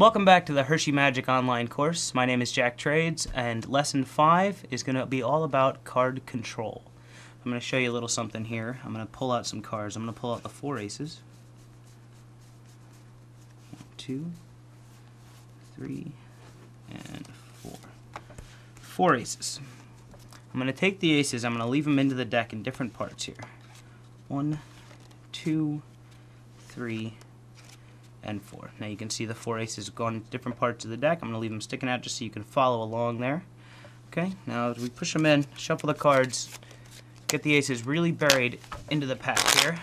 Welcome back to the Hershey Magic online course. My name is Jack Trades, and lesson 5 is going to be all about card control. I'm going to show you a little something here. I'm going to pull out some cards. I'm going to pull out the 4 aces. 1, 2, 3, and 4. 4 aces. I'm going to take the aces, I'm going to leave them into the deck in different parts here. 1, 2, 3, and 4. Now you can see the 4 aces going to different parts of the deck. I'm going to leave them sticking out just so you can follow along there. Okay, now as we push them in, shuffle the cards, get the aces really buried into the pack here.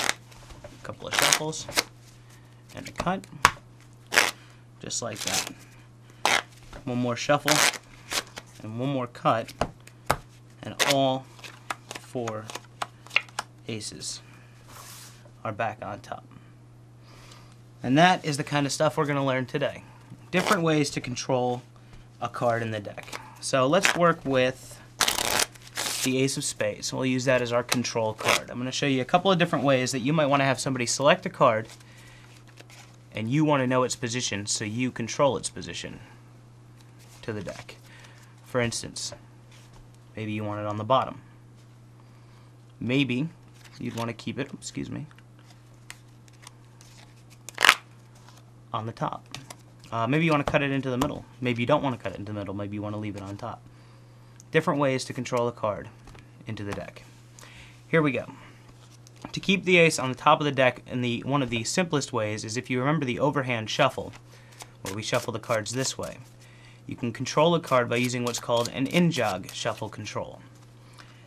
A couple of shuffles, and a cut, just like that. One more shuffle, and one more cut, and all 4 aces are back on top. And that is the kind of stuff we're going to learn today. Different ways to control a card in the deck. So let's work with the Ace of Spades. We'll use that as our control card. I'm going to show you a couple of different ways that you might want to have somebody select a card and you want to know its position so you control its position to the deck. For instance, maybe you want it on the bottom. Maybe you'd want to keep it, on the top. Maybe you want to cut it into the middle. Maybe you don't want to cut it into the middle. Maybe you want to leave it on top. Different ways to control a card into the deck. Here we go. To keep the ace on the top of the deck, one of the simplest ways is if you remember the overhand shuffle, where we shuffle the cards this way. You can control a card by using what's called an in-jog shuffle control.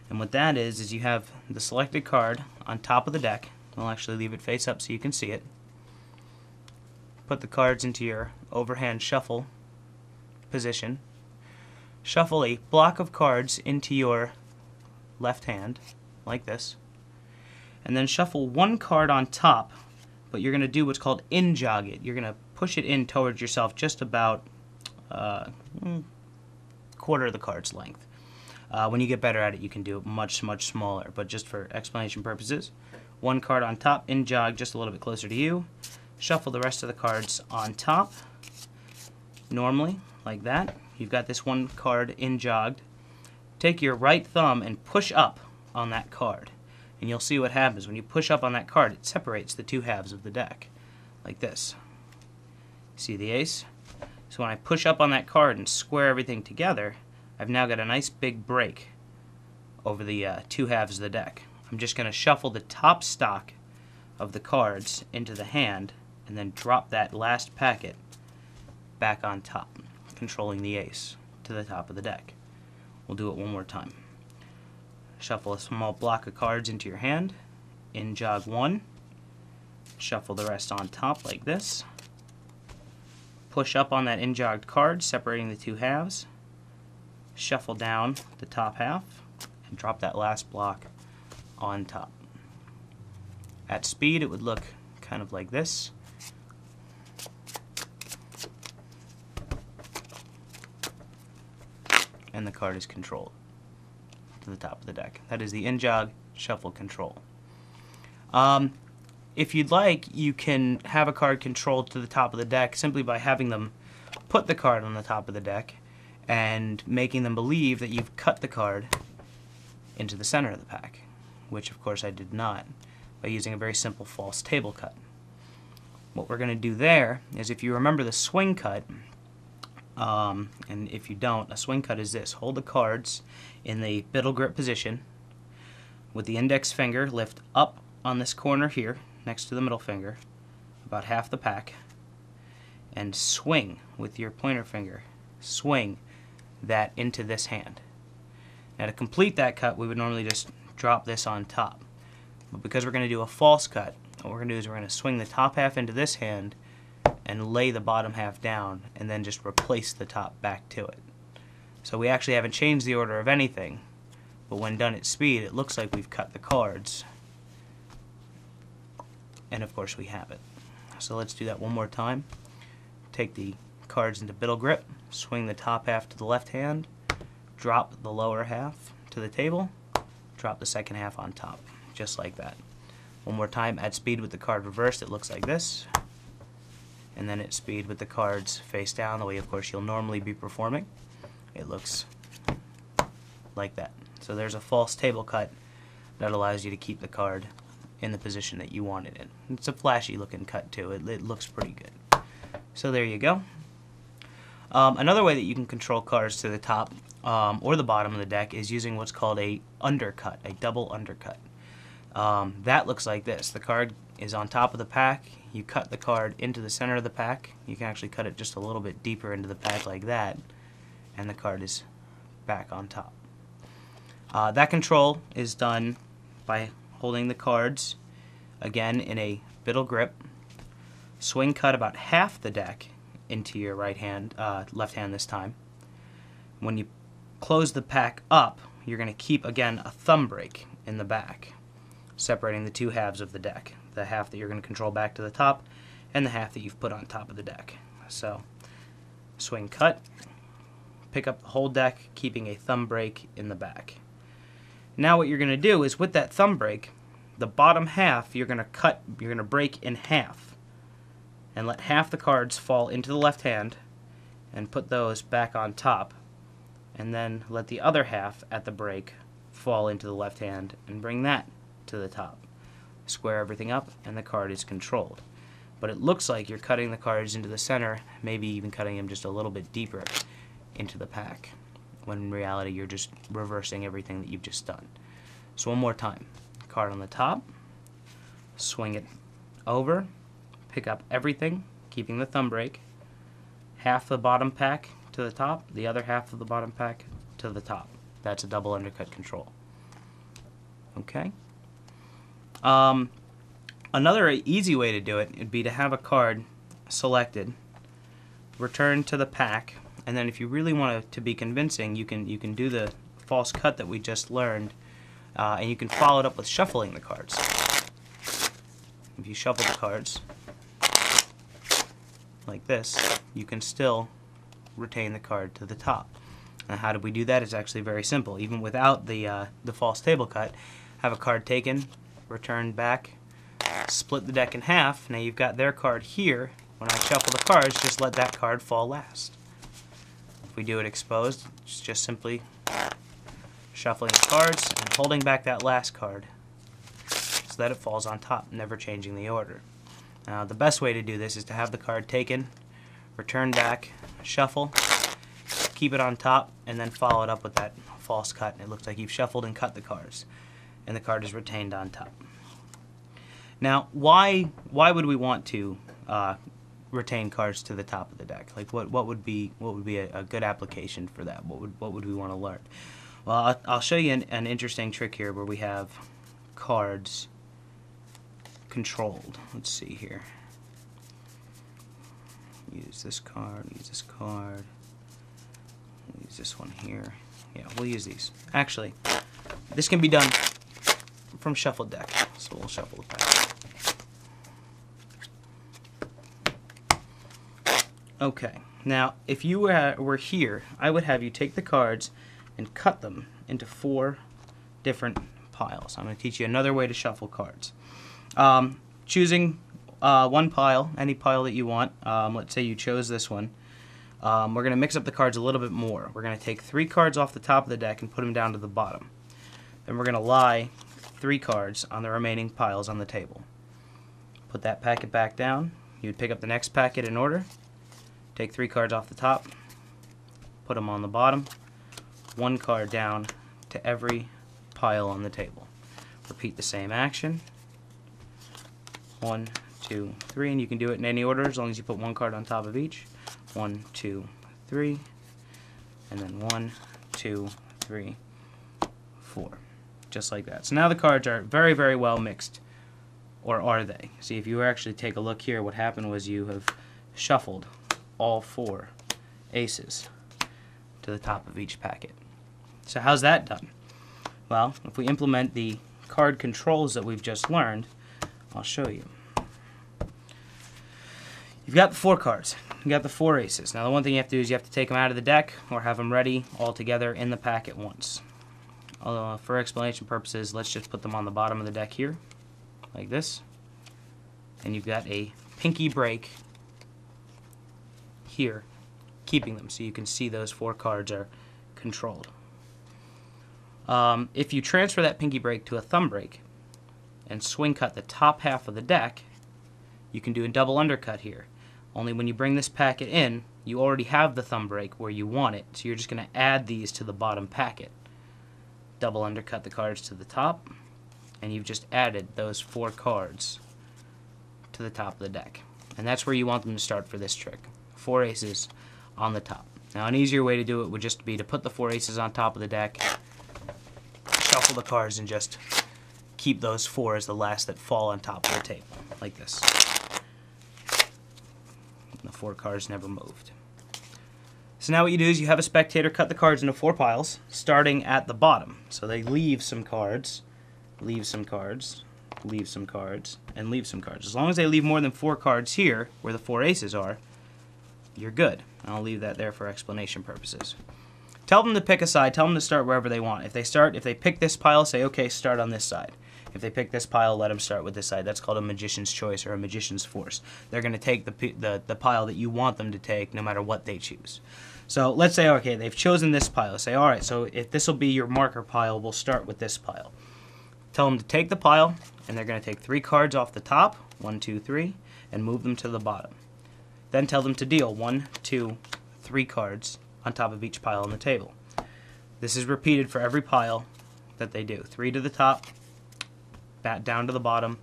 And what that is you have the selected card on top of the deck. I'll actually leave it face up so you can see it. Put the cards into your overhand shuffle position. Shuffle a block of cards into your left hand, like this. And then shuffle one card on top, but you're going to do what's called in-jog it. You're going to push it in towards yourself just about quarter of the card's length. When you get better at it, you can do it much smaller, but just for explanation purposes, one card on top, in-jog just a little bit closer to you. Shuffle the rest of the cards on top, normally, like that. You've got this one card in-jogged. Take your right thumb and push up on that card. And you'll see what happens. When you push up on that card, it separates the 2 halves of the deck, like this. See the ace? So when I push up on that card and square everything together, I've now got a nice big break over the 2 halves of the deck. I'm just going to shuffle the top stock of the cards into the hand and then drop that last packet back on top, controlling the ace to the top of the deck. We'll do it one more time. Shuffle a small block of cards into your hand, in-jog 1, shuffle the rest on top like this, push up on that in-jogged card, separating the 2 halves, shuffle down the top half, and drop that last block on top. At speed, it would look kind of like this. And the card is controlled to the top of the deck. That is the in-jog shuffle control. If you'd like, you can have a card controlled to the top of the deck simply by having them put the card on the top of the deck and making them believe that you've cut the card into the center of the pack, which of course I did not, by using a very simple false table cut. What we're going to do there is, if you remember the swing cut, and if you don't, a swing cut is this. Hold the cards in the biddle grip position with the index finger lift up on this corner here next to the middle finger, about half the pack, and swing with your pointer finger. Swing that into this hand. Now to complete that cut, we would normally just drop this on top. But because we're going to do a false cut, what we're going to do is we're going to swing the top half into this hand and lay the bottom half down, and then just replace the top back to it. So we actually haven't changed the order of anything, but when done at speed, it looks like we've cut the cards. And of course we have it. So let's do that one more time. Take the cards into biddle grip, swing the top half to the left hand, drop the lower half to the table, drop the second half on top, just like that. One more time, at speed with the card reversed, it looks like this. and then at speed with the cards face down, the way of course you'll normally be performing. It looks like that. So there's a false table cut that allows you to keep the card in the position that you want it in. It's a flashy looking cut too. It looks pretty good. So there you go. Another way that you can control cards to the top or the bottom of the deck is using what's called a undercut, a double undercut. That looks like this. The card is on top of the pack. You cut the card into the center of the pack. You can actually cut it just a little bit deeper into the pack like that, and the card is back on top. That control is done by holding the cards again in a biddle grip. Swing cut about half the deck into your right hand, left hand this time. When you close the pack up, you're going to keep again a thumb break in the back, separating the two halves of the deck. The half that you're going to control back to the top and the half that you've put on top of the deck. So swing cut, pick up the whole deck, keeping a thumb break in the back. Now what you're going to do is with that thumb break, the bottom half you're going to break in half and let half the cards fall into the left hand and put those back on top, and then let the other half at the break fall into the left hand and bring that to the top. Square everything up and the card is controlled. But it looks like you're cutting the cards into the center, maybe even cutting them just a little bit deeper into the pack, when in reality you're just reversing everything that you've just done. So one more time. Card on the top, swing it over, pick up everything, keeping the thumb break, half the bottom pack to the top, the other half of the bottom pack to the top. That's a double undercut control. Okay. Another easy way to do it would be to have a card selected, return to the pack, and then if you really want it to be convincing, you can do the false cut that we just learned, and you can follow it up with shuffling the cards. If you shuffle the cards like this, you can still retain the card to the top. Now how do we do that? It's actually very simple. Even without the false table cut, have a card taken, returned back, split the deck in half. Now you've got their card here. When I shuffle the cards, just let that card fall last. If we do it exposed, it's just simply shuffling the cards and holding back that last card so that it falls on top, never changing the order. Now the best way to do this is to have the card taken, return back, shuffle, keep it on top, and then follow it up with that false cut. And it looks like you've shuffled and cut the cards, and the card is retained on top. Now, why would we want to retain cards to the top of the deck? Like, what would be a good application for that? What would we want to learn? Well, I'll show you an interesting trick here where we have cards controlled. Let's see here. Use this card. Use this card. Use this one here. Yeah, we'll use these. Actually, this can be done from shuffled deck, so we'll shuffle it back. Okay, now if you were here, I would have you take the cards and cut them into 4 different piles. I'm going to teach you another way to shuffle cards. Choosing one pile, any pile that you want. Let's say you chose this one. We're going to mix up the cards a little bit more. We're going to take 3 cards off the top of the deck and put them down to the bottom. Then we're going to lie 3 cards on the remaining piles on the table. Put that packet back down. You'd pick up the next packet in order. Take 3 cards off the top. Put them on the bottom. 1 card down to every pile on the table. Repeat the same action. 1, 2, 3, and you can do it in any order as long as you put 1 card on top of each. 1, 2, 3, and then 1, 2, 3, 4. Just like that. So now the cards are very, very well mixed. Or are they? See, if you actually take a look here, what happened was you have shuffled all 4 aces to the top of each packet. So how's that done? Well, if we implement the card controls that we've just learned, I'll show you. You've got the 4 cards. You've got the 4 aces. Now the one thing you have to do is you have to take them out of the deck or have them ready all together in the pack at once. For explanation purposes, let's just put them on the bottom of the deck here, like this. And you've got a pinky break here, keeping them so you can see those 4 cards are controlled. If you transfer that pinky break to a thumb break and swing cut the top half of the deck, you can do a double undercut here. Only when you bring this packet in, you already have the thumb break where you want it, so you're just going to add these to the bottom packet. Double undercut the cards to the top, and you've just added those 4 cards to the top of the deck. And that's where you want them to start for this trick. 4 aces on the top. Now an easier way to do it would just be to put the 4 aces on top of the deck, shuffle the cards, and just keep those 4 as the last that fall on top of the table, like this. The 4 cards never moved. So now what you do is you have a spectator cut the cards into 4 piles, starting at the bottom. So they leave some cards, leave some cards, leave some cards, and leave some cards. As long as they leave more than 4 cards here, where the 4 aces are, you're good. I'll leave that there for explanation purposes. Tell them to pick a side. Tell them to start wherever they want. If they pick this pile, say, okay, start on this side. If they pick this pile, let them start with this side. That's called a magician's choice or a magician's force. They're going to take the pile that you want them to take no matter what they choose. So let's say, okay, they've chosen this pile. Say, all right, so if this will be your marker pile, we'll start with this pile. Tell them to take the pile, and they're going to take 3 cards off the top, 1, 2, 3, and move them to the bottom. Then tell them to deal 1, 2, 3 cards on top of each pile on the table. This is repeated for every pile that they do. 3 to the top, back down to the bottom,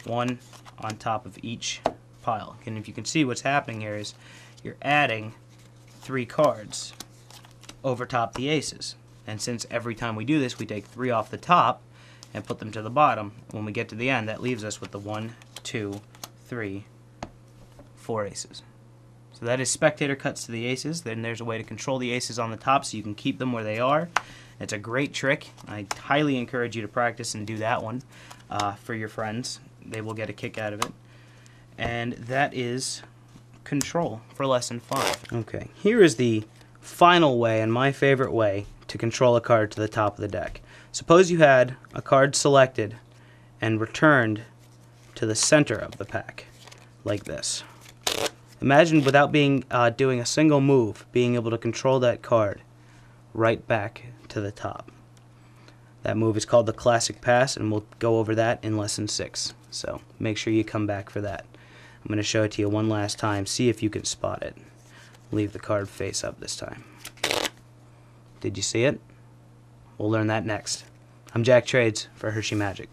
1 on top of each pile. And if you can see what's happening here is you're adding 3 cards over top the aces. And since every time we do this we take 3 off the top and put them to the bottom, when we get to the end that leaves us with the 1, 2, 3, 4 aces. So that is spectator cuts to the aces. Then there's a way to control the aces on the top so you can keep them where they are. It's a great trick. I highly encourage you to practice and do that one for your friends. They will get a kick out of it. And that is control for lesson 5. Okay, here is the final way, and my favorite way, to control a card to the top of the deck. Suppose you had a card selected and returned to the center of the pack, like this. Imagine without doing a single move, being able to control that card right back to the top. That move is called the classic pass, and we'll go over that in lesson 6. So make sure you come back for that. I'm going to show it to you one last time. See if you can spot it. Leave the card face up this time. Did you see it? We'll learn that next. I'm Jack Trades for Hershey Magic.